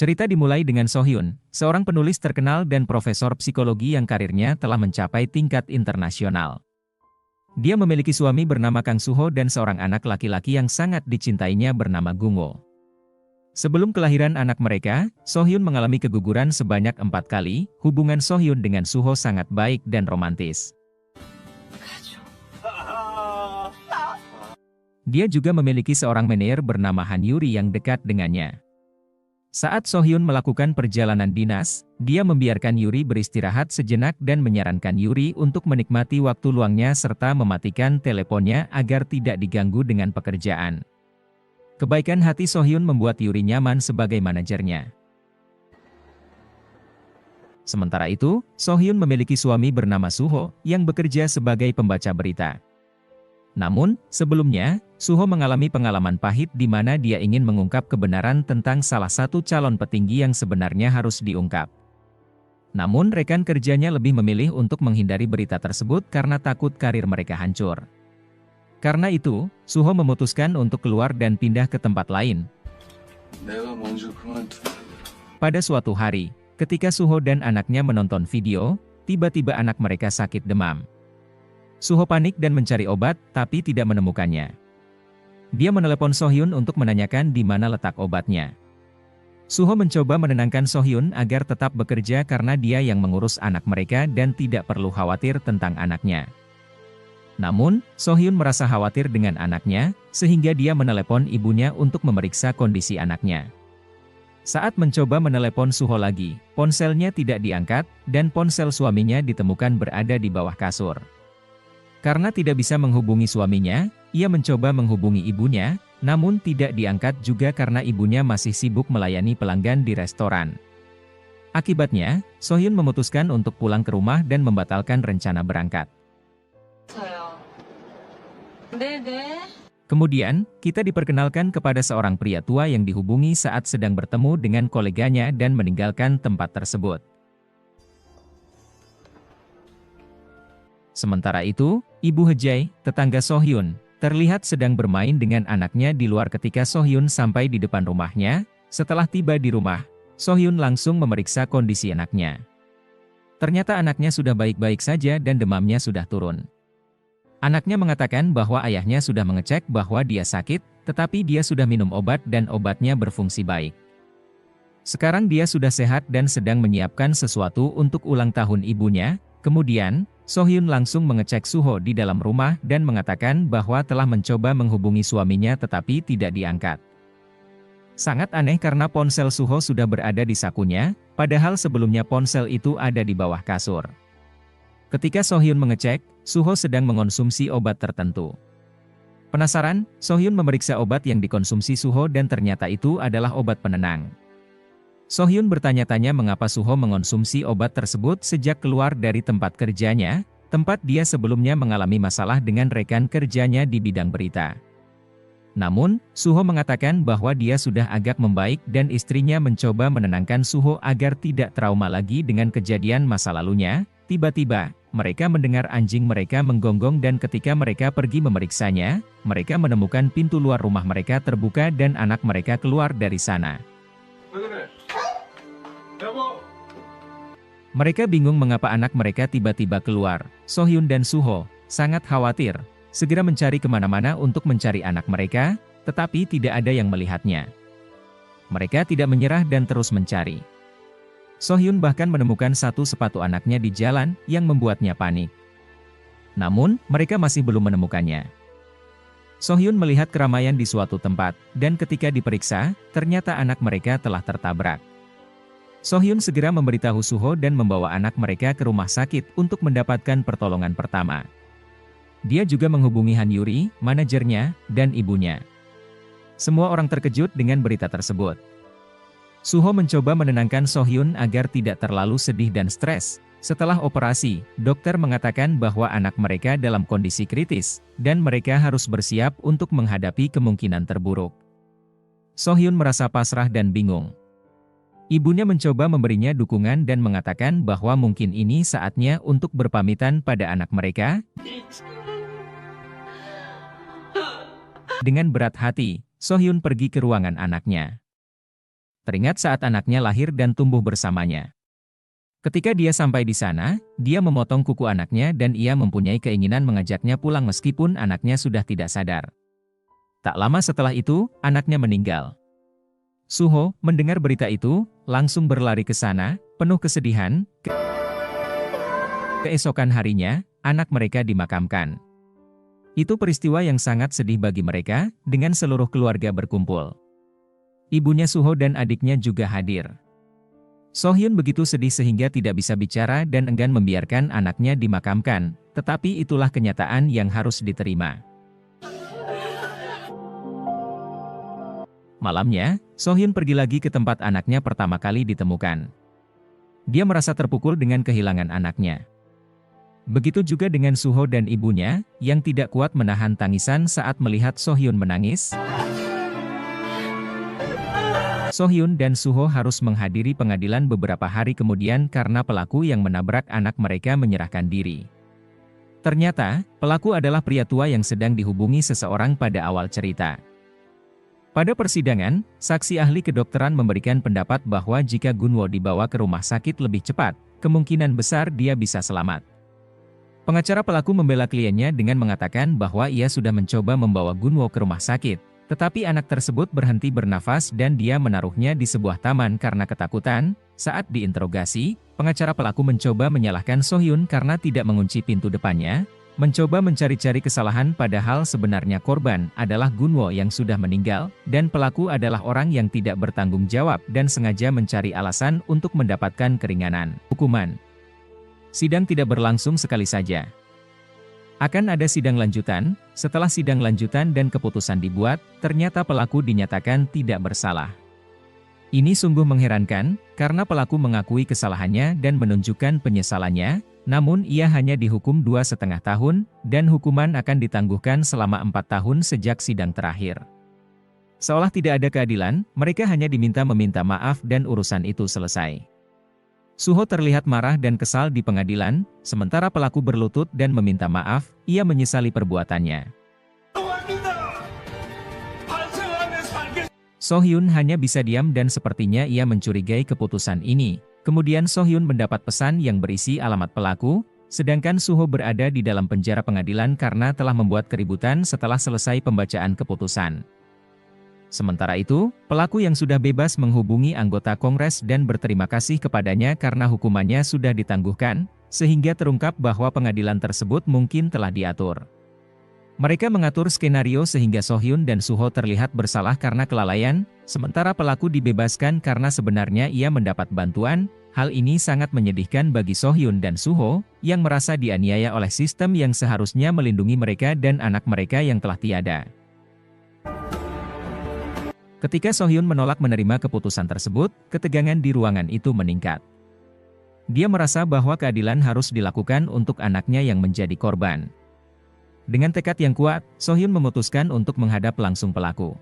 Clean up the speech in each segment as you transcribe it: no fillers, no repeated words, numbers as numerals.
Cerita dimulai dengan Sohyun, seorang penulis terkenal dan profesor psikologi yang karirnya telah mencapai tingkat internasional. Dia memiliki suami bernama Kang Suho dan seorang anak laki-laki yang sangat dicintainya bernama Gungo. Sebelum kelahiran anak mereka, Sohyun mengalami keguguran sebanyak 4 kali. Hubungan Sohyun dengan Suho sangat baik dan romantis. Dia juga memiliki seorang menir bernama Han Yuri yang dekat dengannya. Saat Sohyun melakukan perjalanan dinas, dia membiarkan Yuri beristirahat sejenak dan menyarankan Yuri untuk menikmati waktu luangnya serta mematikan teleponnya agar tidak diganggu dengan pekerjaan. Kebaikan hati Sohyun membuat Yuri nyaman sebagai manajernya. Sementara itu, Sohyun memiliki suami bernama Suho yang bekerja sebagai pembaca berita. Namun, sebelumnya, Suho mengalami pengalaman pahit di mana dia ingin mengungkap kebenaran tentang salah satu calon petinggi yang sebenarnya harus diungkap. Namun rekan kerjanya lebih memilih untuk menghindari berita tersebut karena takut karir mereka hancur. Karena itu, Suho memutuskan untuk keluar dan pindah ke tempat lain. Pada suatu hari, ketika Suho dan anaknya menonton video, tiba-tiba anak mereka sakit demam. Suho panik dan mencari obat, tapi tidak menemukannya. Dia menelepon Sohyun untuk menanyakan di mana letak obatnya. Suho mencoba menenangkan Sohyun agar tetap bekerja karena dia yang mengurus anak mereka dan tidak perlu khawatir tentang anaknya. Namun, Sohyun merasa khawatir dengan anaknya, sehingga dia menelepon ibunya untuk memeriksa kondisi anaknya. Saat mencoba menelepon Suho lagi, ponselnya tidak diangkat, dan ponsel suaminya ditemukan berada di bawah kasur. Karena tidak bisa menghubungi suaminya, ia mencoba menghubungi ibunya, namun tidak diangkat juga karena ibunya masih sibuk melayani pelanggan di restoran. Akibatnya, Sohyun memutuskan untuk pulang ke rumah dan membatalkan rencana berangkat. Kemudian, kita diperkenalkan kepada seorang pria tua yang dihubungi saat sedang bertemu dengan koleganya dan meninggalkan tempat tersebut. Sementara itu, Ibu Hejai, tetangga Sohyun, terlihat sedang bermain dengan anaknya di luar ketika Sohyun sampai di depan rumahnya. Setelah tiba di rumah, Sohyun langsung memeriksa kondisi anaknya. Ternyata anaknya sudah baik-baik saja dan demamnya sudah turun. Anaknya mengatakan bahwa ayahnya sudah mengecek bahwa dia sakit, tetapi dia sudah minum obat dan obatnya berfungsi baik. Sekarang dia sudah sehat dan sedang menyiapkan sesuatu untuk ulang tahun ibunya. Kemudian, Sohyun langsung mengecek Suho di dalam rumah dan mengatakan bahwa telah mencoba menghubungi suaminya tetapi tidak diangkat. Sangat aneh karena ponsel Suho sudah berada di sakunya, padahal sebelumnya ponsel itu ada di bawah kasur. Ketika Sohyun mengecek, Suho sedang mengonsumsi obat tertentu. Penasaran, Sohyun memeriksa obat yang dikonsumsi Suho dan ternyata itu adalah obat penenang. Sohyun bertanya-tanya mengapa Suho mengonsumsi obat tersebut sejak keluar dari tempat kerjanya, tempat dia sebelumnya mengalami masalah dengan rekan kerjanya di bidang berita. Namun, Suho mengatakan bahwa dia sudah agak membaik dan istrinya mencoba menenangkan Suho agar tidak trauma lagi dengan kejadian masa lalunya. Tiba-tiba, mereka mendengar anjing mereka menggonggong dan ketika mereka pergi memeriksanya, mereka menemukan pintu luar rumah mereka terbuka dan anak mereka keluar dari sana. Mereka bingung mengapa anak mereka tiba-tiba keluar. Sohyun dan Suho sangat khawatir, segera mencari kemana-mana untuk mencari anak mereka, tetapi tidak ada yang melihatnya. Mereka tidak menyerah dan terus mencari. Sohyun bahkan menemukan satu sepatu anaknya di jalan yang membuatnya panik. Namun, mereka masih belum menemukannya. Sohyun melihat keramaian di suatu tempat, dan ketika diperiksa, ternyata anak mereka telah tertabrak. Sohyun segera memberitahu Suho dan membawa anak mereka ke rumah sakit untuk mendapatkan pertolongan pertama. Dia juga menghubungi Han Yuri, manajernya, dan ibunya. Semua orang terkejut dengan berita tersebut. Suho mencoba menenangkan Sohyun agar tidak terlalu sedih dan stres. Setelah operasi, dokter mengatakan bahwa anak mereka dalam kondisi kritis, dan mereka harus bersiap untuk menghadapi kemungkinan terburuk. Sohyun merasa pasrah dan bingung. Ibunya mencoba memberinya dukungan dan mengatakan bahwa mungkin ini saatnya untuk berpamitan pada anak mereka. Dengan berat hati, Sohyun pergi ke ruangan anaknya. Teringat saat anaknya lahir dan tumbuh bersamanya. Ketika dia sampai di sana, dia memotong kuku anaknya dan ia mempunyai keinginan mengajaknya pulang meskipun anaknya sudah tidak sadar. Tak lama setelah itu, anaknya meninggal. Suho mendengar berita itu, langsung berlari ke sana, penuh kesedihan. Keesokan harinya, anak mereka dimakamkan. Itu peristiwa yang sangat sedih bagi mereka, dengan seluruh keluarga berkumpul. Ibunya Suho dan adiknya juga hadir. Sohyun begitu sedih sehingga tidak bisa bicara dan enggan membiarkan anaknya dimakamkan, tetapi itulah kenyataan yang harus diterima. Malamnya, Sohyun pergi lagi ke tempat anaknya pertama kali ditemukan. Dia merasa terpukul dengan kehilangan anaknya. Begitu juga dengan Suho dan ibunya, yang tidak kuat menahan tangisan saat melihat Sohyun menangis. Sohyun dan Suho harus menghadiri pengadilan beberapa hari kemudian karena pelaku yang menabrak anak mereka menyerahkan diri. Ternyata, pelaku adalah pria tua yang sedang dihubungi seseorang pada awal cerita. Pada persidangan, saksi ahli kedokteran memberikan pendapat bahwa jika Gunwo dibawa ke rumah sakit lebih cepat, kemungkinan besar dia bisa selamat. Pengacara pelaku membela kliennya dengan mengatakan bahwa ia sudah mencoba membawa Gunwo ke rumah sakit, tetapi anak tersebut berhenti bernafas dan dia menaruhnya di sebuah taman karena ketakutan. Saat diinterogasi, pengacara pelaku mencoba menyalahkan Sohyun karena tidak mengunci pintu depannya, mencoba mencari-cari kesalahan padahal sebenarnya korban adalah Gunwo yang sudah meninggal, dan pelaku adalah orang yang tidak bertanggung jawab dan sengaja mencari alasan untuk mendapatkan keringanan hukuman. Sidang tidak berlangsung sekali saja. Akan ada sidang lanjutan. Setelah sidang lanjutan dan keputusan dibuat, ternyata pelaku dinyatakan tidak bersalah. Ini sungguh mengherankan, karena pelaku mengakui kesalahannya dan menunjukkan penyesalannya, namun ia hanya dihukum 2,5 tahun, dan hukuman akan ditangguhkan selama 4 tahun sejak sidang terakhir. Seolah tidak ada keadilan, mereka hanya meminta maaf dan urusan itu selesai. Suho terlihat marah dan kesal di pengadilan, sementara pelaku berlutut dan meminta maaf, ia menyesali perbuatannya. Sohyun hanya bisa diam dan sepertinya ia mencurigai keputusan ini. Kemudian Sohyun mendapat pesan yang berisi alamat pelaku, sedangkan Suho berada di dalam penjara pengadilan karena telah membuat keributan setelah selesai pembacaan keputusan. Sementara itu, pelaku yang sudah bebas menghubungi anggota Kongres dan berterima kasih kepadanya karena hukumannya sudah ditangguhkan, sehingga terungkap bahwa pengadilan tersebut mungkin telah diatur. Mereka mengatur skenario sehingga Sohyun dan Suho terlihat bersalah karena kelalaian, sementara pelaku dibebaskan karena sebenarnya ia mendapat bantuan. Hal ini sangat menyedihkan bagi Sohyun dan Suho, yang merasa dianiaya oleh sistem yang seharusnya melindungi mereka dan anak mereka yang telah tiada. Ketika Sohyun menolak menerima keputusan tersebut, ketegangan di ruangan itu meningkat. Dia merasa bahwa keadilan harus dilakukan untuk anaknya yang menjadi korban. Dengan tekad yang kuat, Sohyun memutuskan untuk menghadap langsung pelaku.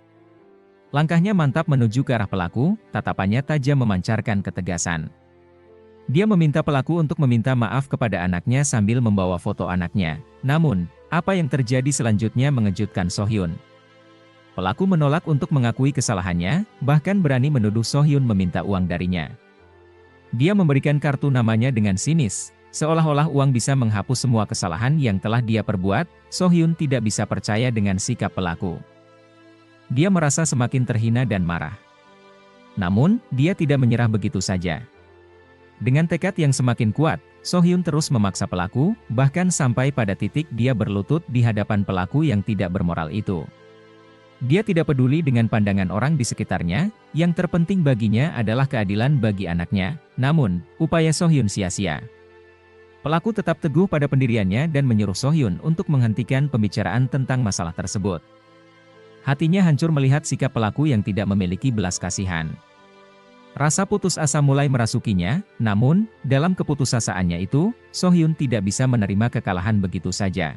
Langkahnya mantap menuju ke arah pelaku, tatapannya tajam memancarkan ketegasan. Dia meminta pelaku untuk meminta maaf kepada anaknya sambil membawa foto anaknya. Namun, apa yang terjadi selanjutnya mengejutkan Sohyun. Pelaku menolak untuk mengakui kesalahannya, bahkan berani menuduh Sohyun meminta uang darinya. Dia memberikan kartu namanya dengan sinis, seolah-olah uang bisa menghapus semua kesalahan yang telah dia perbuat. Sohyun tidak bisa percaya dengan sikap pelaku. Dia merasa semakin terhina dan marah. Namun, dia tidak menyerah begitu saja. Dengan tekad yang semakin kuat, Sohyun terus memaksa pelaku, bahkan sampai pada titik dia berlutut di hadapan pelaku yang tidak bermoral itu. Dia tidak peduli dengan pandangan orang di sekitarnya, yang terpenting baginya adalah keadilan bagi anaknya. Namun, upaya Sohyun sia-sia. Pelaku tetap teguh pada pendiriannya dan menyuruh Sohyun untuk menghentikan pembicaraan tentang masalah tersebut. Hatinya hancur melihat sikap pelaku yang tidak memiliki belas kasihan. Rasa putus asa mulai merasukinya, namun, dalam keputusasaannya itu, Sohyun tidak bisa menerima kekalahan begitu saja.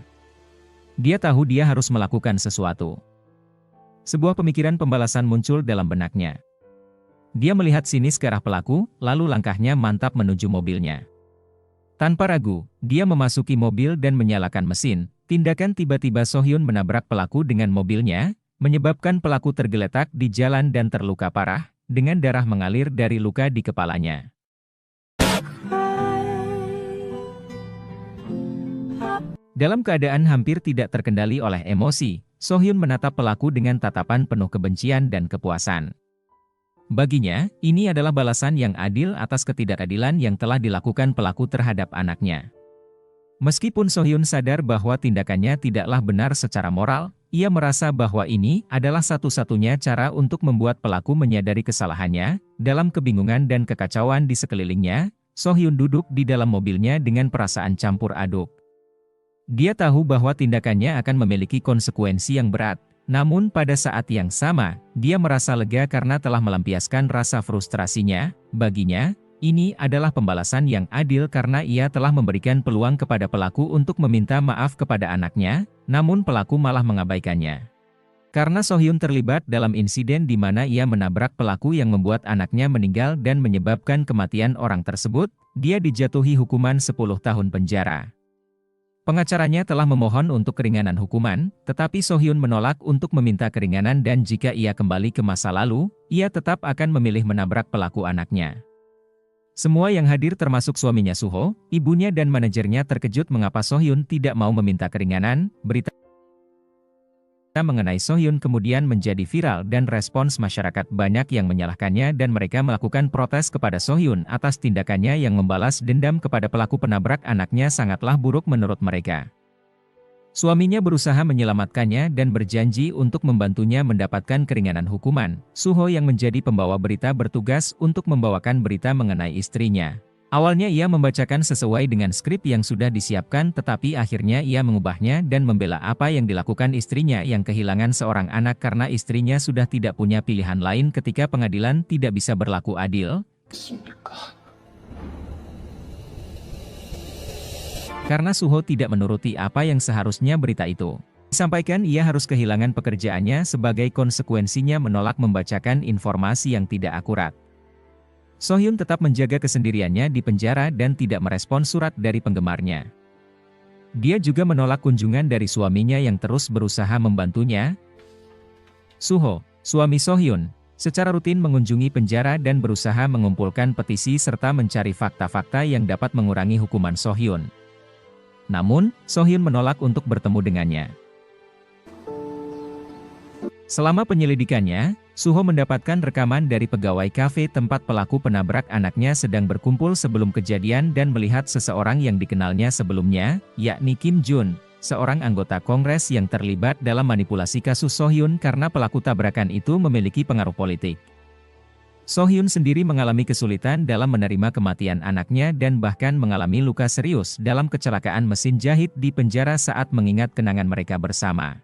Dia tahu dia harus melakukan sesuatu. Sebuah pemikiran pembalasan muncul dalam benaknya. Dia melihat sinis ke arah pelaku, lalu langkahnya mantap menuju mobilnya. Tanpa ragu, dia memasuki mobil dan menyalakan mesin. Tindakan tiba-tiba Sohyun menabrak pelaku dengan mobilnya, menyebabkan pelaku tergeletak di jalan dan terluka parah. dengan darah mengalir dari luka di kepalanya. Dalam keadaan hampir tidak terkendali oleh emosi, Sohyun menatap pelaku dengan tatapan penuh kebencian dan kepuasan. Baginya, ini adalah balasan yang adil atas ketidakadilan yang telah dilakukan pelaku terhadap anaknya. Meskipun Sohyun sadar bahwa tindakannya tidaklah benar secara moral, ia merasa bahwa ini adalah satu-satunya cara untuk membuat pelaku menyadari kesalahannya. Dalam kebingungan dan kekacauan di sekelilingnya, Sohyun duduk di dalam mobilnya dengan perasaan campur aduk. Dia tahu bahwa tindakannya akan memiliki konsekuensi yang berat, namun pada saat yang sama, dia merasa lega karena telah melampiaskan rasa frustrasinya. Baginya, ini adalah pembalasan yang adil karena ia telah memberikan peluang kepada pelaku untuk meminta maaf kepada anaknya, namun pelaku malah mengabaikannya. Karena Sohyun terlibat dalam insiden di mana ia menabrak pelaku yang membuat anaknya meninggal dan menyebabkan kematian orang tersebut, dia dijatuhi hukuman 10 tahun penjara. Pengacaranya telah memohon untuk keringanan hukuman, tetapi Sohyun menolak untuk meminta keringanan dan jika ia kembali ke masa lalu, ia tetap akan memilih menabrak pelaku anaknya. Semua yang hadir termasuk suaminya Suho, ibunya dan manajernya terkejut mengapa Sohyun tidak mau meminta keringanan. Berita mengenai Sohyun kemudian menjadi viral dan respons masyarakat banyak yang menyalahkannya dan mereka melakukan protes kepada Sohyun atas tindakannya yang membalas dendam kepada pelaku penabrak anaknya sangatlah buruk menurut mereka. Suaminya berusaha menyelamatkannya dan berjanji untuk membantunya mendapatkan keringanan hukuman. Suho yang menjadi pembawa berita bertugas untuk membawakan berita mengenai istrinya. Awalnya ia membacakan sesuai dengan skrip yang sudah disiapkan tetapi akhirnya ia mengubahnya dan membela apa yang dilakukan istrinya yang kehilangan seorang anak karena istrinya sudah tidak punya pilihan lain ketika pengadilan tidak bisa berlaku adil. Karena Suho tidak menuruti apa yang seharusnya berita itu disampaikan, ia harus kehilangan pekerjaannya sebagai konsekuensinya menolak membacakan informasi yang tidak akurat. Sohyun tetap menjaga kesendiriannya di penjara dan tidak merespons surat dari penggemarnya. Dia juga menolak kunjungan dari suaminya yang terus berusaha membantunya. Suho, suami Sohyun, secara rutin mengunjungi penjara dan berusaha mengumpulkan petisi serta mencari fakta-fakta yang dapat mengurangi hukuman Sohyun. Namun, Sohyun menolak untuk bertemu dengannya. Selama penyelidikannya, Suho mendapatkan rekaman dari pegawai kafe tempat pelaku penabrak anaknya sedang berkumpul sebelum kejadian dan melihat seseorang yang dikenalnya sebelumnya, yakni Kim Jun, seorang anggota Kongres yang terlibat dalam manipulasi kasus Sohyun karena pelaku tabrakan itu memiliki pengaruh politik. Sohyun sendiri mengalami kesulitan dalam menerima kematian anaknya dan bahkan mengalami luka serius dalam kecelakaan mesin jahit di penjara saat mengingat kenangan mereka bersama.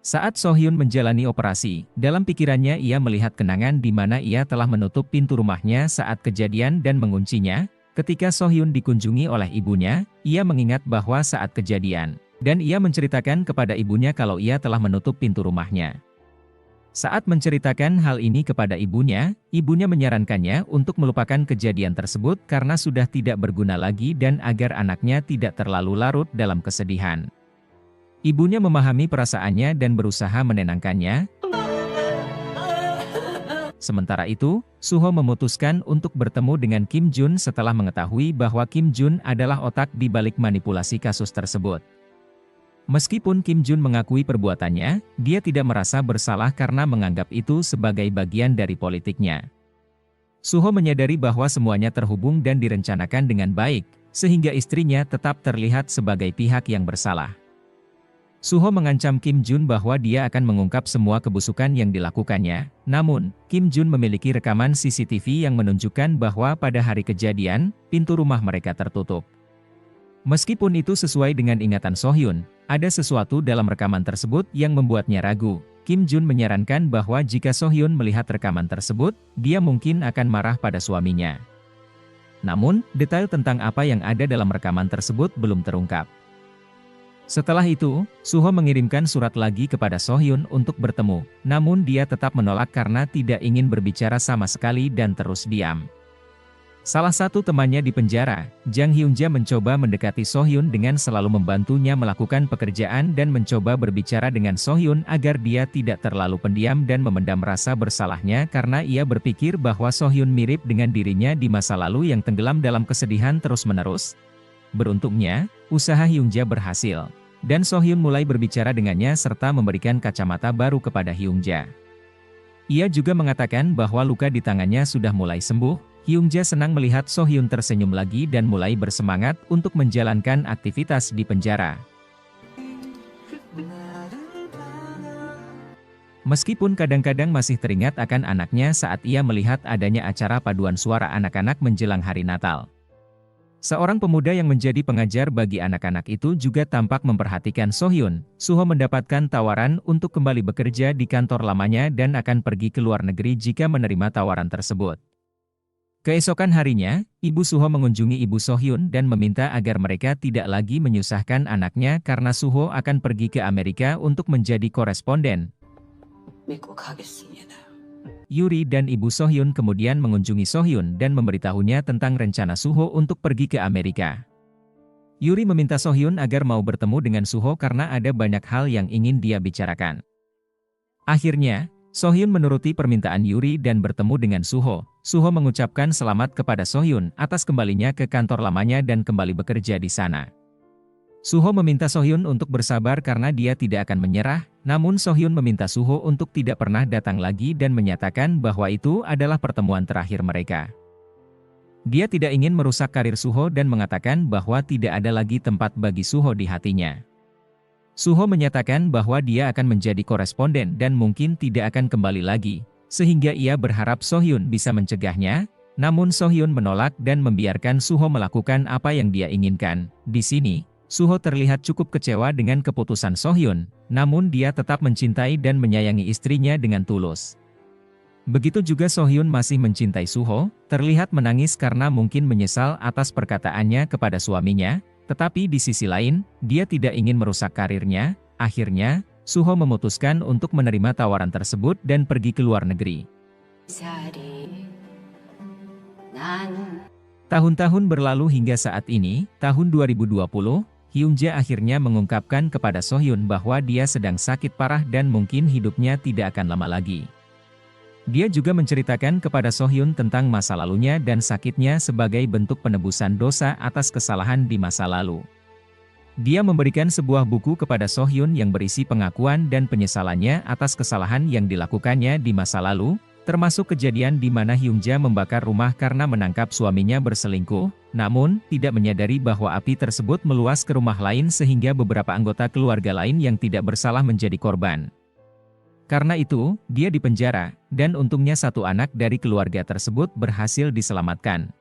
Saat Sohyun menjalani operasi, dalam pikirannya ia melihat kenangan di mana ia telah menutup pintu rumahnya saat kejadian dan menguncinya. Ketika Sohyun dikunjungi oleh ibunya, ia mengingat bahwa saat kejadian, dan ia menceritakan kepada ibunya kalau ia telah menutup pintu rumahnya. Saat menceritakan hal ini kepada ibunya menyarankannya untuk melupakan kejadian tersebut karena sudah tidak berguna lagi dan agar anaknya tidak terlalu larut dalam kesedihan. Ibunya memahami perasaannya dan berusaha menenangkannya. Sementara itu, Suho memutuskan untuk bertemu dengan Kim Jun setelah mengetahui bahwa Kim Jun adalah otak di balik manipulasi kasus tersebut. Meskipun Kim Jun mengakui perbuatannya, dia tidak merasa bersalah karena menganggap itu sebagai bagian dari politiknya. Suho menyadari bahwa semuanya terhubung dan direncanakan dengan baik, sehingga istrinya tetap terlihat sebagai pihak yang bersalah. Suho mengancam Kim Jun bahwa dia akan mengungkap semua kebusukan yang dilakukannya. Namun, Kim Jun memiliki rekaman CCTV yang menunjukkan bahwa pada hari kejadian, pintu rumah mereka tertutup. Meskipun itu sesuai dengan ingatan Sohyun, ada sesuatu dalam rekaman tersebut yang membuatnya ragu. Kim Jun menyarankan bahwa jika Sohyun melihat rekaman tersebut, dia mungkin akan marah pada suaminya. Namun, detail tentang apa yang ada dalam rekaman tersebut belum terungkap. Setelah itu, Suho mengirimkan surat lagi kepada Sohyun untuk bertemu, namun dia tetap menolak karena tidak ingin berbicara sama sekali dan terus diam. Salah satu temannya di penjara, Jang Hyun-ja mencoba mendekati So-hyun dengan selalu membantunya melakukan pekerjaan dan mencoba berbicara dengan So-hyun agar dia tidak terlalu pendiam dan memendam rasa bersalahnya karena ia berpikir bahwa So-hyun mirip dengan dirinya di masa lalu yang tenggelam dalam kesedihan terus-menerus. Beruntungnya, usaha Hyun-ja berhasil, dan So-hyun mulai berbicara dengannya serta memberikan kacamata baru kepada Hyun-ja. Ia juga mengatakan bahwa luka di tangannya sudah mulai sembuh. Hyun-ja senang melihat So-hyun tersenyum lagi dan mulai bersemangat untuk menjalankan aktivitas di penjara. Meskipun kadang-kadang masih teringat akan anaknya saat ia melihat adanya acara paduan suara anak-anak menjelang hari Natal. Seorang pemuda yang menjadi pengajar bagi anak-anak itu juga tampak memperhatikan So-hyun. Suho mendapatkan tawaran untuk kembali bekerja di kantor lamanya dan akan pergi ke luar negeri jika menerima tawaran tersebut. Keesokan harinya, Ibu Suho mengunjungi Ibu So-hyun dan meminta agar mereka tidak lagi menyusahkan anaknya karena Suho akan pergi ke Amerika untuk menjadi koresponden. Yuri dan Ibu So-hyun kemudian mengunjungi So-hyun dan memberitahunya tentang rencana Suho untuk pergi ke Amerika. Yuri meminta So-hyun agar mau bertemu dengan Suho karena ada banyak hal yang ingin dia bicarakan. Akhirnya, So-hyun menuruti permintaan Yuri dan bertemu dengan Suho. Suho mengucapkan selamat kepada So-hyun atas kembalinya ke kantor lamanya dan kembali bekerja di sana. Suho meminta So-hyun untuk bersabar karena dia tidak akan menyerah, namun So-hyun meminta Suho untuk tidak pernah datang lagi dan menyatakan bahwa itu adalah pertemuan terakhir mereka. Dia tidak ingin merusak karir Suho dan mengatakan bahwa tidak ada lagi tempat bagi Suho di hatinya. Suho menyatakan bahwa dia akan menjadi koresponden dan mungkin tidak akan kembali lagi, sehingga ia berharap So-hyun bisa mencegahnya, namun So-hyun menolak dan membiarkan Suho melakukan apa yang dia inginkan. Di sini, Suho terlihat cukup kecewa dengan keputusan So-hyun, namun dia tetap mencintai dan menyayangi istrinya dengan tulus. Begitu juga So-hyun masih mencintai Suho, terlihat menangis karena mungkin menyesal atas perkataannya kepada suaminya. Tetapi di sisi lain, dia tidak ingin merusak karirnya. Akhirnya, Suho memutuskan untuk menerima tawaran tersebut dan pergi ke luar negeri. Tahun-tahun berlalu hingga saat ini, tahun 2020, Hyun-ja akhirnya mengungkapkan kepada So-hyun bahwa dia sedang sakit parah dan mungkin hidupnya tidak akan lama lagi. Dia juga menceritakan kepada So-hyun tentang masa lalunya dan sakitnya sebagai bentuk penebusan dosa atas kesalahan di masa lalu. Dia memberikan sebuah buku kepada So-hyun yang berisi pengakuan dan penyesalannya atas kesalahan yang dilakukannya di masa lalu, termasuk kejadian di mana Hyun-ja membakar rumah karena menangkap suaminya berselingkuh, namun tidak menyadari bahwa api tersebut meluas ke rumah lain sehingga beberapa anggota keluarga lain yang tidak bersalah menjadi korban. Karena itu, dia dipenjara, dan untungnya satu anak dari keluarga tersebut berhasil diselamatkan.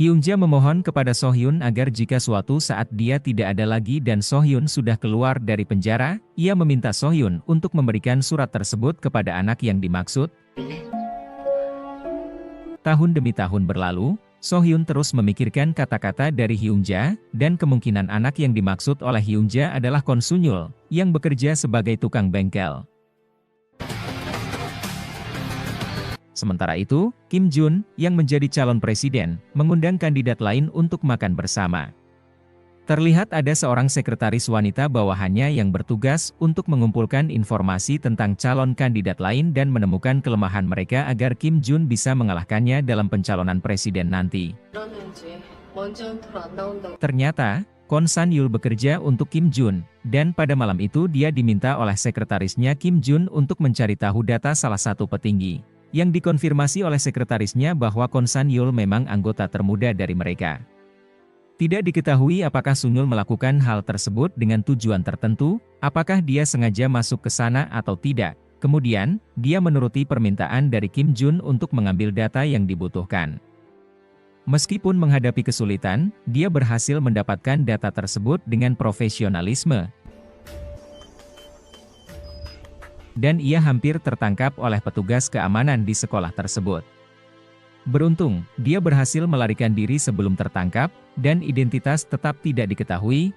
Hyun-ja memohon kepada So-hyun agar jika suatu saat dia tidak ada lagi dan So-hyun sudah keluar dari penjara, ia meminta So-hyun untuk memberikan surat tersebut kepada anak yang dimaksud. Tahun demi tahun berlalu, So-hyun terus memikirkan kata-kata dari Hyun-ja, dan kemungkinan anak yang dimaksud oleh Hyun-ja adalah Kon Sun-yul, yang bekerja sebagai tukang bengkel. Sementara itu, Kim Jun, yang menjadi calon presiden, mengundang kandidat lain untuk makan bersama. Terlihat ada seorang sekretaris wanita bawahannya yang bertugas untuk mengumpulkan informasi tentang calon kandidat lain dan menemukan kelemahan mereka agar Kim Jun bisa mengalahkannya dalam pencalonan presiden nanti. Ternyata, Kon Sun-yul bekerja untuk Kim Jun, dan pada malam itu dia diminta oleh sekretarisnya Kim Jun untuk mencari tahu data salah satu petinggi, yang dikonfirmasi oleh sekretarisnya bahwa Kon Sun-yul memang anggota termuda dari mereka. Tidak diketahui apakah Sun-yul melakukan hal tersebut dengan tujuan tertentu, apakah dia sengaja masuk ke sana atau tidak. Kemudian, dia menuruti permintaan dari Kim Jun untuk mengambil data yang dibutuhkan. Meskipun menghadapi kesulitan, dia berhasil mendapatkan data tersebut dengan profesionalisme. Dan ia hampir tertangkap oleh petugas keamanan di sekolah tersebut. Beruntung, dia berhasil melarikan diri sebelum tertangkap, dan identitas tetap tidak diketahui.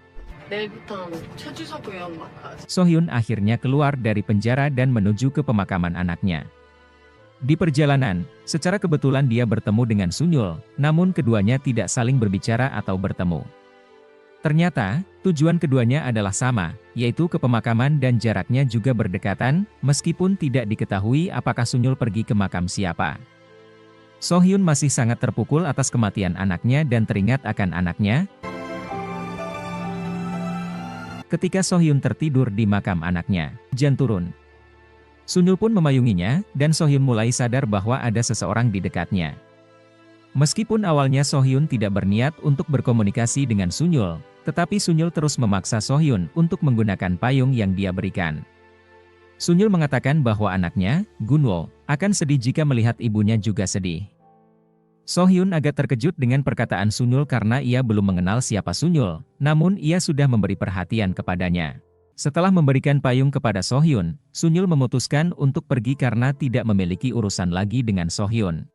So-hyun akhirnya keluar dari penjara dan menuju ke pemakaman anaknya. Di perjalanan, secara kebetulan dia bertemu dengan Sunyul, namun keduanya tidak saling berbicara atau bertemu. Ternyata, tujuan keduanya adalah sama, yaitu ke pemakaman dan jaraknya juga berdekatan, meskipun tidak diketahui apakah Sunyul pergi ke makam siapa. Sohyun masih sangat terpukul atas kematian anaknya dan teringat akan anaknya. Ketika Sohyun tertidur di makam anaknya, hujan turun. Sunyul pun memayunginya, dan Sohyun mulai sadar bahwa ada seseorang di dekatnya. Meskipun awalnya Sohyun tidak berniat untuk berkomunikasi dengan Sunyul, tetapi Sunyul terus memaksa Sohyun untuk menggunakan payung yang dia berikan. Sunyul mengatakan bahwa anaknya, Gunwo, akan sedih jika melihat ibunya juga sedih. Sohyun agak terkejut dengan perkataan Sunyul karena ia belum mengenal siapa Sunyul, namun ia sudah memberi perhatian kepadanya. Setelah memberikan payung kepada Sohyun, Sunyul memutuskan untuk pergi karena tidak memiliki urusan lagi dengan Sohyun.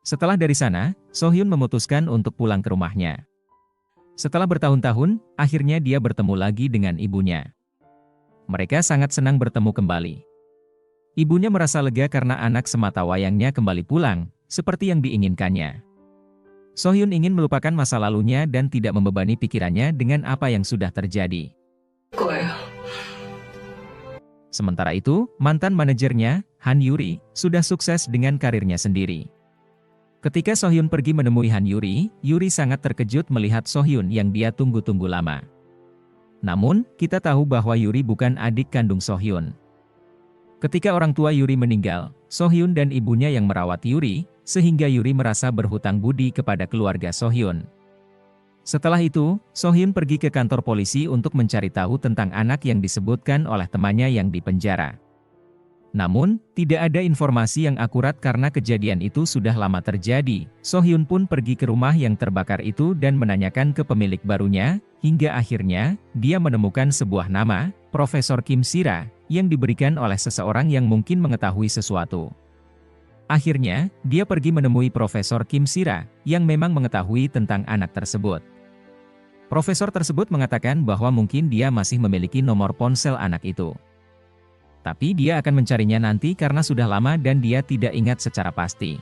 Setelah dari sana, Sohyun memutuskan untuk pulang ke rumahnya. Setelah bertahun-tahun, akhirnya dia bertemu lagi dengan ibunya. Mereka sangat senang bertemu kembali. Ibunya merasa lega karena anak semata wayangnya kembali pulang, seperti yang diinginkannya. Sohyun ingin melupakan masa lalunya dan tidak membebani pikirannya dengan apa yang sudah terjadi. Sementara itu, mantan manajernya, Han Yuri, sudah sukses dengan karirnya sendiri. Ketika Sohyun pergi menemui Han Yuri, Yuri sangat terkejut melihat Sohyun yang dia tunggu-tunggu lama. Namun, kita tahu bahwa Yuri bukan adik kandung Sohyun. Ketika orang tua Yuri meninggal, Sohyun dan ibunya yang merawat Yuri, sehingga Yuri merasa berhutang budi kepada keluarga Sohyun. Setelah itu, Sohyun pergi ke kantor polisi untuk mencari tahu tentang anak yang disebutkan oleh temannya yang dipenjara. Namun, tidak ada informasi yang akurat karena kejadian itu sudah lama terjadi. Sohyun pun pergi ke rumah yang terbakar itu dan menanyakan ke pemilik barunya, hingga akhirnya, dia menemukan sebuah nama, Profesor Kim Sira, yang diberikan oleh seseorang yang mungkin mengetahui sesuatu. Akhirnya, dia pergi menemui Profesor Kim Sira, yang memang mengetahui tentang anak tersebut. Profesor tersebut mengatakan bahwa mungkin dia masih memiliki nomor ponsel anak itu. Tapi dia akan mencarinya nanti karena sudah lama dan dia tidak ingat secara pasti.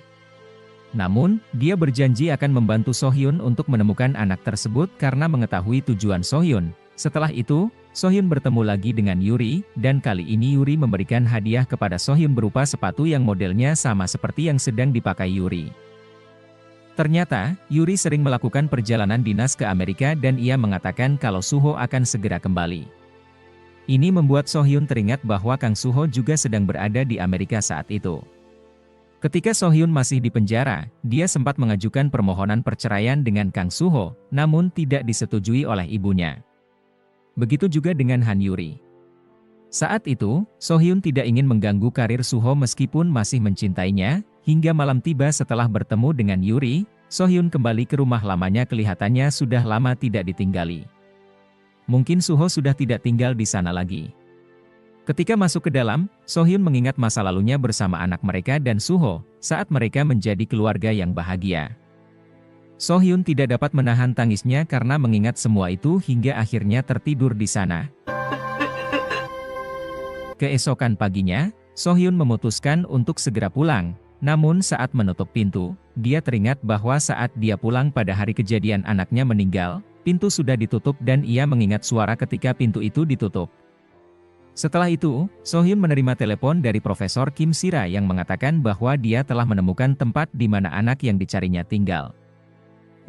Namun, dia berjanji akan membantu Sohyun untuk menemukan anak tersebut karena mengetahui tujuan Sohyun. Setelah itu, Sohyun bertemu lagi dengan Yuri, dan kali ini Yuri memberikan hadiah kepada Sohyun berupa sepatu yang modelnya sama seperti yang sedang dipakai Yuri. Ternyata, Yuri sering melakukan perjalanan dinas ke Amerika dan ia mengatakan kalau Suho akan segera kembali. Ini membuat Sohyun teringat bahwa Kang Suho juga sedang berada di Amerika saat itu. Ketika Sohyun masih di penjara, dia sempat mengajukan permohonan perceraian dengan Kang Suho, namun tidak disetujui oleh ibunya. Begitu juga dengan Han Yuri. Saat itu, Sohyun tidak ingin mengganggu karir Suho meskipun masih mencintainya. Hingga malam tiba setelah bertemu dengan Yuri, Sohyun kembali ke rumah lamanya kelihatannya sudah lama tidak ditinggali. Mungkin Suho sudah tidak tinggal di sana lagi. Ketika masuk ke dalam, Sohyun mengingat masa lalunya bersama anak mereka dan Suho, saat mereka menjadi keluarga yang bahagia. Sohyun tidak dapat menahan tangisnya karena mengingat semua itu hingga akhirnya tertidur di sana. Keesokan paginya, Sohyun memutuskan untuk segera pulang. Namun saat menutup pintu, dia teringat bahwa saat dia pulang pada hari kejadian anaknya meninggal, pintu sudah ditutup dan ia mengingat suara ketika pintu itu ditutup. Setelah itu, Sohyun menerima telepon dari Profesor Kim Sira yang mengatakan bahwa dia telah menemukan tempat di mana anak yang dicarinya tinggal.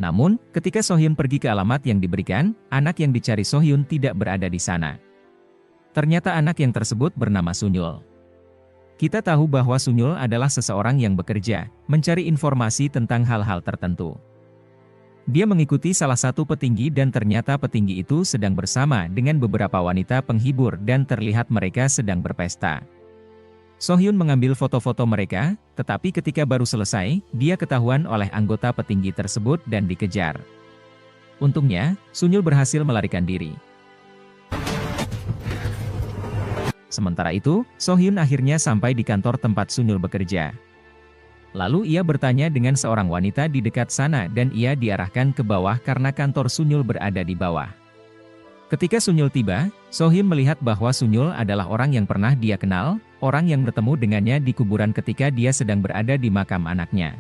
Namun, ketika Sohyun pergi ke alamat yang diberikan, anak yang dicari Sohyun tidak berada di sana. Ternyata anak yang tersebut bernama Sunyul. Kita tahu bahwa Sunyul adalah seseorang yang bekerja, mencari informasi tentang hal-hal tertentu. Dia mengikuti salah satu petinggi dan ternyata petinggi itu sedang bersama dengan beberapa wanita penghibur dan terlihat mereka sedang berpesta. Sohyun mengambil foto-foto mereka, tetapi ketika baru selesai, dia ketahuan oleh anggota petinggi tersebut dan dikejar. Untungnya, Sunyul berhasil melarikan diri. Sementara itu, Sohyun akhirnya sampai di kantor tempat Sunyul bekerja. Lalu ia bertanya dengan seorang wanita di dekat sana dan ia diarahkan ke bawah karena kantor Sunyul berada di bawah. Ketika Sunyul tiba, Sohyun melihat bahwa Sunyul adalah orang yang pernah dia kenal, orang yang bertemu dengannya di kuburan ketika dia sedang berada di makam anaknya.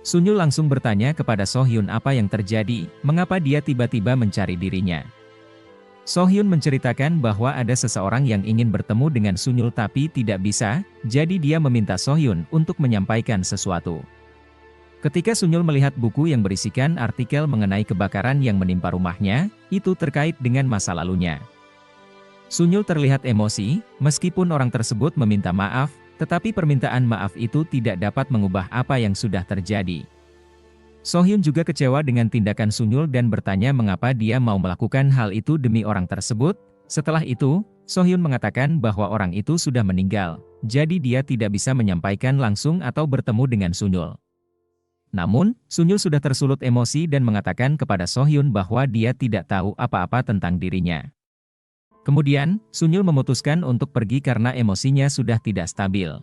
Sunyul langsung bertanya kepada Sohyun apa yang terjadi, mengapa dia tiba-tiba mencari dirinya. Sohyun menceritakan bahwa ada seseorang yang ingin bertemu dengan Sunyul tapi tidak bisa, jadi dia meminta Sohyun untuk menyampaikan sesuatu. Ketika Sunyul melihat buku yang berisikan artikel mengenai kebakaran yang menimpa rumahnya, itu terkait dengan masa lalunya. Sunyul terlihat emosi, meskipun orang tersebut meminta maaf, tetapi permintaan maaf itu tidak dapat mengubah apa yang sudah terjadi. Sohyun juga kecewa dengan tindakan Sunyul dan bertanya mengapa dia mau melakukan hal itu demi orang tersebut. Setelah itu, Sohyun mengatakan bahwa orang itu sudah meninggal, jadi dia tidak bisa menyampaikan langsung atau bertemu dengan Sunyul. Namun, Sunyul sudah tersulut emosi dan mengatakan kepada Sohyun bahwa dia tidak tahu apa-apa tentang dirinya. Kemudian, Sunyul memutuskan untuk pergi karena emosinya sudah tidak stabil.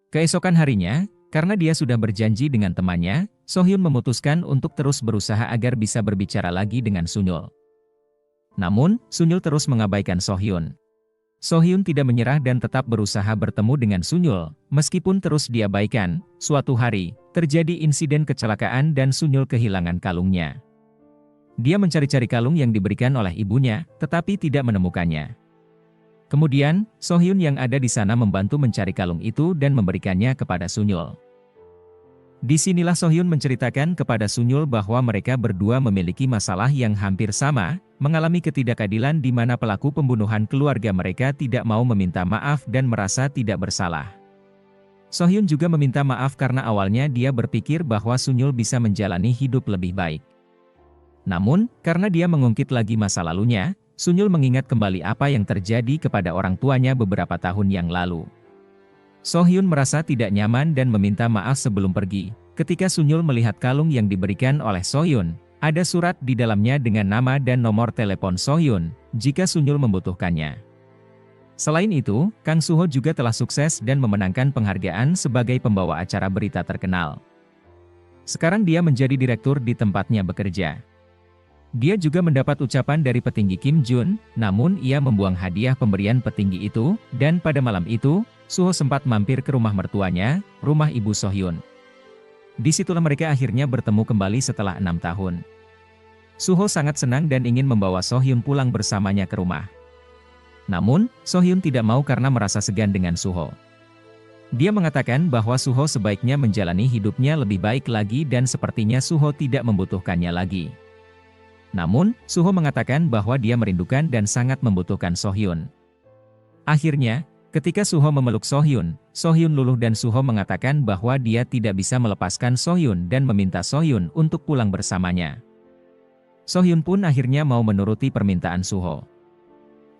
Keesokan harinya, karena dia sudah berjanji dengan temannya, Sohyun memutuskan untuk terus berusaha agar bisa berbicara lagi dengan Sunyul. Namun, Sunyul terus mengabaikan Sohyun. Sohyun tidak menyerah dan tetap berusaha bertemu dengan Sunyul, meskipun terus diabaikan. Suatu hari, terjadi insiden kecelakaan dan Sunyul kehilangan kalungnya. Dia mencari-cari kalung yang diberikan oleh ibunya, tetapi tidak menemukannya. Kemudian, Sohyun yang ada di sana membantu mencari kalung itu dan memberikannya kepada Sunyul. Disinilah Sohyun menceritakan kepada Sunyul bahwa mereka berdua memiliki masalah yang hampir sama, mengalami ketidakadilan di mana pelaku pembunuhan keluarga mereka tidak mau meminta maaf dan merasa tidak bersalah. Sohyun juga meminta maaf karena awalnya dia berpikir bahwa Sunyul bisa menjalani hidup lebih baik. Namun, karena dia mengungkit lagi masa lalunya, Sunyul mengingat kembali apa yang terjadi kepada orang tuanya beberapa tahun yang lalu. Sohyun merasa tidak nyaman dan meminta maaf sebelum pergi. Ketika Sunyul melihat kalung yang diberikan oleh Sohyun, ada surat di dalamnya dengan nama dan nomor telepon Sohyun, jika Sunyul membutuhkannya. Selain itu, Kang Suho juga telah sukses dan memenangkan penghargaan sebagai pembawa acara berita terkenal. Sekarang dia menjadi direktur di tempatnya bekerja. Dia juga mendapat ucapan dari petinggi Kim Jun, namun ia membuang hadiah pemberian petinggi itu, dan pada malam itu, Suho sempat mampir ke rumah mertuanya, rumah ibu Sohyun. Disitulah mereka akhirnya bertemu kembali setelah 6 tahun. Suho sangat senang dan ingin membawa Sohyun pulang bersamanya ke rumah. Namun, Sohyun tidak mau karena merasa segan dengan Suho. Dia mengatakan bahwa Suho sebaiknya menjalani hidupnya lebih baik lagi dan sepertinya Suho tidak membutuhkannya lagi. Namun, Suho mengatakan bahwa dia merindukan dan sangat membutuhkan Sohyun. Akhirnya, ketika Suho memeluk Sohyun, Sohyun luluh dan Suho mengatakan bahwa dia tidak bisa melepaskan Sohyun dan meminta Sohyun untuk pulang bersamanya. Sohyun pun akhirnya mau menuruti permintaan Suho.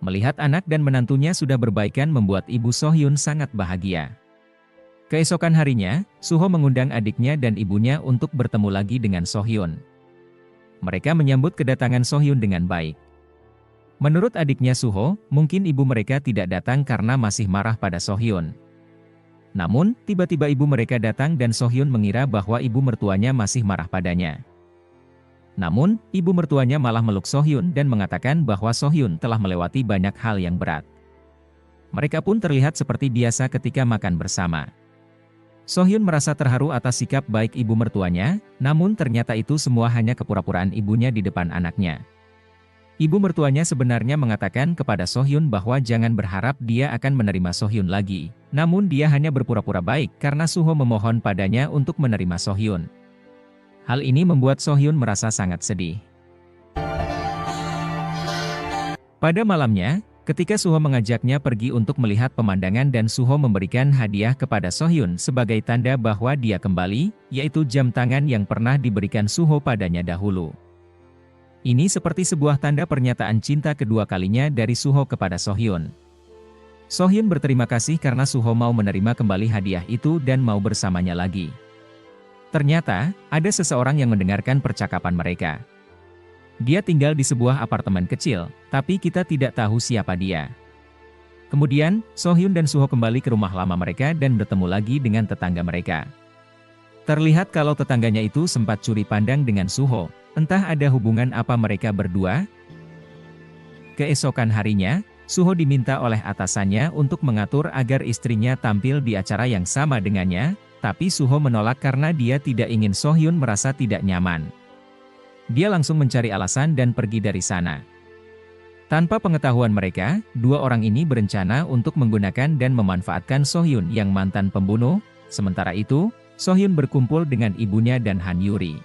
Melihat anak dan menantunya sudah berbaikan membuat ibu Sohyun sangat bahagia. Keesokan harinya, Suho mengundang adiknya dan ibunya untuk bertemu lagi dengan Sohyun. Mereka menyambut kedatangan Sohyun dengan baik. Menurut adiknya Suho, mungkin ibu mereka tidak datang karena masih marah pada Sohyun. Namun, tiba-tiba ibu mereka datang dan Sohyun mengira bahwa ibu mertuanya masih marah padanya. Namun, ibu mertuanya malah meluk Sohyun dan mengatakan bahwa Sohyun telah melewati banyak hal yang berat. Mereka pun terlihat seperti biasa ketika makan bersama. Sohyun merasa terharu atas sikap baik ibu mertuanya, namun ternyata itu semua hanya kepura-puraan ibunya di depan anaknya. Ibu mertuanya sebenarnya mengatakan kepada Sohyun bahwa jangan berharap dia akan menerima Sohyun lagi, namun dia hanya berpura-pura baik karena Suho memohon padanya untuk menerima Sohyun. Hal ini membuat Sohyun merasa sangat sedih. Pada malamnya, ketika Suho mengajaknya pergi untuk melihat pemandangan dan Suho memberikan hadiah kepada Sohyun sebagai tanda bahwa dia kembali, yaitu jam tangan yang pernah diberikan Suho padanya dahulu. Ini seperti sebuah tanda pernyataan cinta kedua kalinya dari Suho kepada Sohyun. Sohyun berterima kasih karena Suho mau menerima kembali hadiah itu dan mau bersamanya lagi. Ternyata, ada seseorang yang mendengarkan percakapan mereka. Dia tinggal di sebuah apartemen kecil, tapi kita tidak tahu siapa dia. Kemudian, Sohyun dan Suho kembali ke rumah lama mereka dan bertemu lagi dengan tetangga mereka. Terlihat kalau tetangganya itu sempat curi pandang dengan Suho, entah ada hubungan apa mereka berdua. Keesokan harinya, Suho diminta oleh atasannya untuk mengatur agar istrinya tampil di acara yang sama dengannya, tapi Suho menolak karena dia tidak ingin Sohyun merasa tidak nyaman. Dia langsung mencari alasan dan pergi dari sana. Tanpa pengetahuan mereka, dua orang ini berencana untuk menggunakan dan memanfaatkan Sohyun yang mantan pembunuh. Sementara itu, Sohyun berkumpul dengan ibunya dan Han Yuri.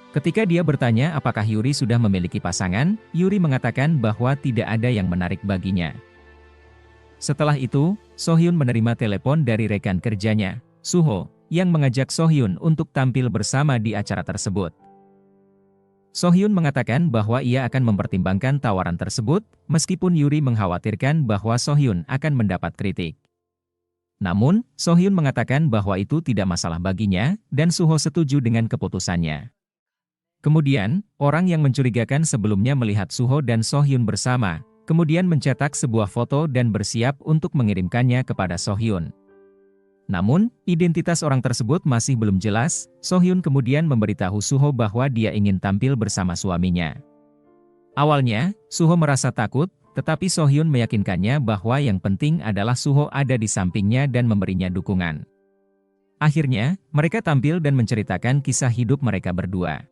Ketika dia bertanya apakah Yuri sudah memiliki pasangan, Yuri mengatakan bahwa tidak ada yang menarik baginya. Setelah itu, Sohyun menerima telepon dari rekan kerjanya, Suho, yang mengajak Sohyun untuk tampil bersama di acara tersebut. Sohyun mengatakan bahwa ia akan mempertimbangkan tawaran tersebut, meskipun Yuri mengkhawatirkan bahwa Sohyun akan mendapat kritik. Namun, Sohyun mengatakan bahwa itu tidak masalah baginya, dan Suho setuju dengan keputusannya. Kemudian, orang yang mencurigakan sebelumnya melihat Suho dan Sohyun bersama, kemudian mencetak sebuah foto dan bersiap untuk mengirimkannya kepada Sohyun. Namun, identitas orang tersebut masih belum jelas. Sohyun kemudian memberitahu Suho bahwa dia ingin tampil bersama suaminya. Awalnya, Suho merasa takut, tetapi Sohyun meyakinkannya bahwa yang penting adalah Suho ada di sampingnya dan memberinya dukungan. Akhirnya, mereka tampil dan menceritakan kisah hidup mereka berdua.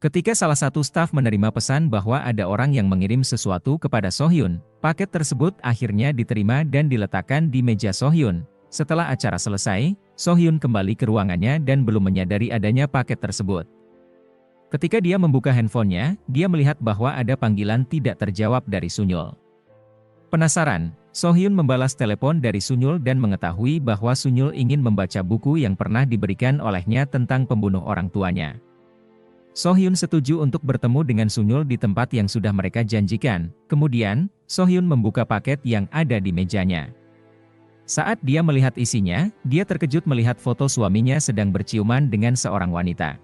Ketika salah satu staf menerima pesan bahwa ada orang yang mengirim sesuatu kepada Sohyun, paket tersebut akhirnya diterima dan diletakkan di meja Sohyun. Setelah acara selesai, Sohyun kembali ke ruangannya dan belum menyadari adanya paket tersebut. Ketika dia membuka handphonenya, dia melihat bahwa ada panggilan tidak terjawab dari Sunyul. Penasaran, Sohyun membalas telepon dari Sunyul dan mengetahui bahwa Sunyul ingin membaca buku yang pernah diberikan olehnya tentang pembunuh orang tuanya. Sohyun setuju untuk bertemu dengan Sunyul di tempat yang sudah mereka janjikan. Kemudian, Sohyun membuka paket yang ada di mejanya. Saat dia melihat isinya, dia terkejut melihat foto suaminya sedang berciuman dengan seorang wanita.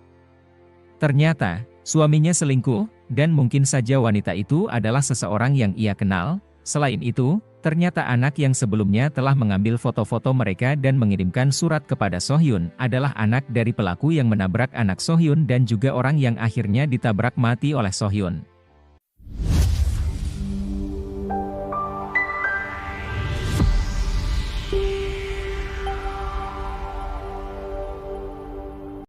Ternyata, suaminya selingkuh, dan mungkin saja wanita itu adalah seseorang yang ia kenal. Selain itu, ternyata anak yang sebelumnya telah mengambil foto-foto mereka dan mengirimkan surat kepada Sohyun adalah anak dari pelaku yang menabrak anak Sohyun dan juga orang yang akhirnya ditabrak mati oleh Sohyun.